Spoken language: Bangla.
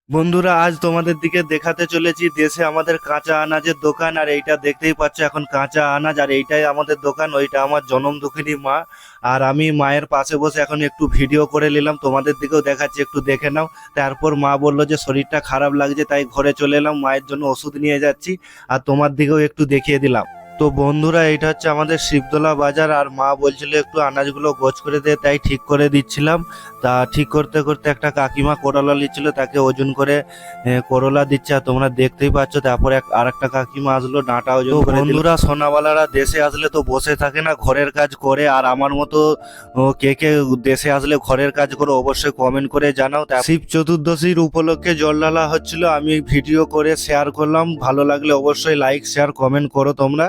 বন্ধুরা, আজ তোমাদের দিকে দেখাতে চলেছি দেশে আমাদের কাঁচা আনাজের দোকান। আর এইটা দেখতেই পাচ্ছ, এখন কাঁচা আনাজ। আর এইটাই আমাদের দোকান, ওইটা আমার জনম দুঃখিনী মা। আর আমি মায়ের পাশে বসে এখন একটু ভিডিও করে নিলাম, তোমাদের দিকেও দেখাচ্ছি, একটু দেখে নাও। তারপর মা বললো যে শরীরটা খারাপ লাগছে, তাই ঘরে চলে এলাম, মায়ের জন্য ওষুধ নিয়ে যাচ্ছি। আর তোমার দিকেও একটু দেখিয়ে দিলাম। তো বন্ধুরা, এটা হচ্ছে আমাদের শিবতলা বাজার। আর মা বলছিল একটু আনাজগুলো গোছ করে দে, তাই ঠিক করে দিচ্ছিলাম। তা ঠিক করতে করতে একটা কাকিমা করলা নিচ্ছিল, তাকে ওজন করে করলা দিচ্ছে। আর তোমরা দেখতেই পাচ্ছ। তারপরে আর একটা কাকিমা আসলো, ডাঁটা ওজন করে দিল। বন্ধুরা, সোনাওয়ালারা দেশে আসলে তো বসে থাকে না, ঘরের কাজ করে। আর আমার মতো কে কে দেশে আসলে ঘরের কাজ করে অবশ্যই কমেন্ট করে জানাও। শিব চতুর্দশীর উপলক্ষে জল ঢালা হচ্ছিল, আমি ভিডিও করে শেয়ার করলাম। ভালো লাগলে অবশ্যই লাইক শেয়ার কমেন্ট করো তোমরা।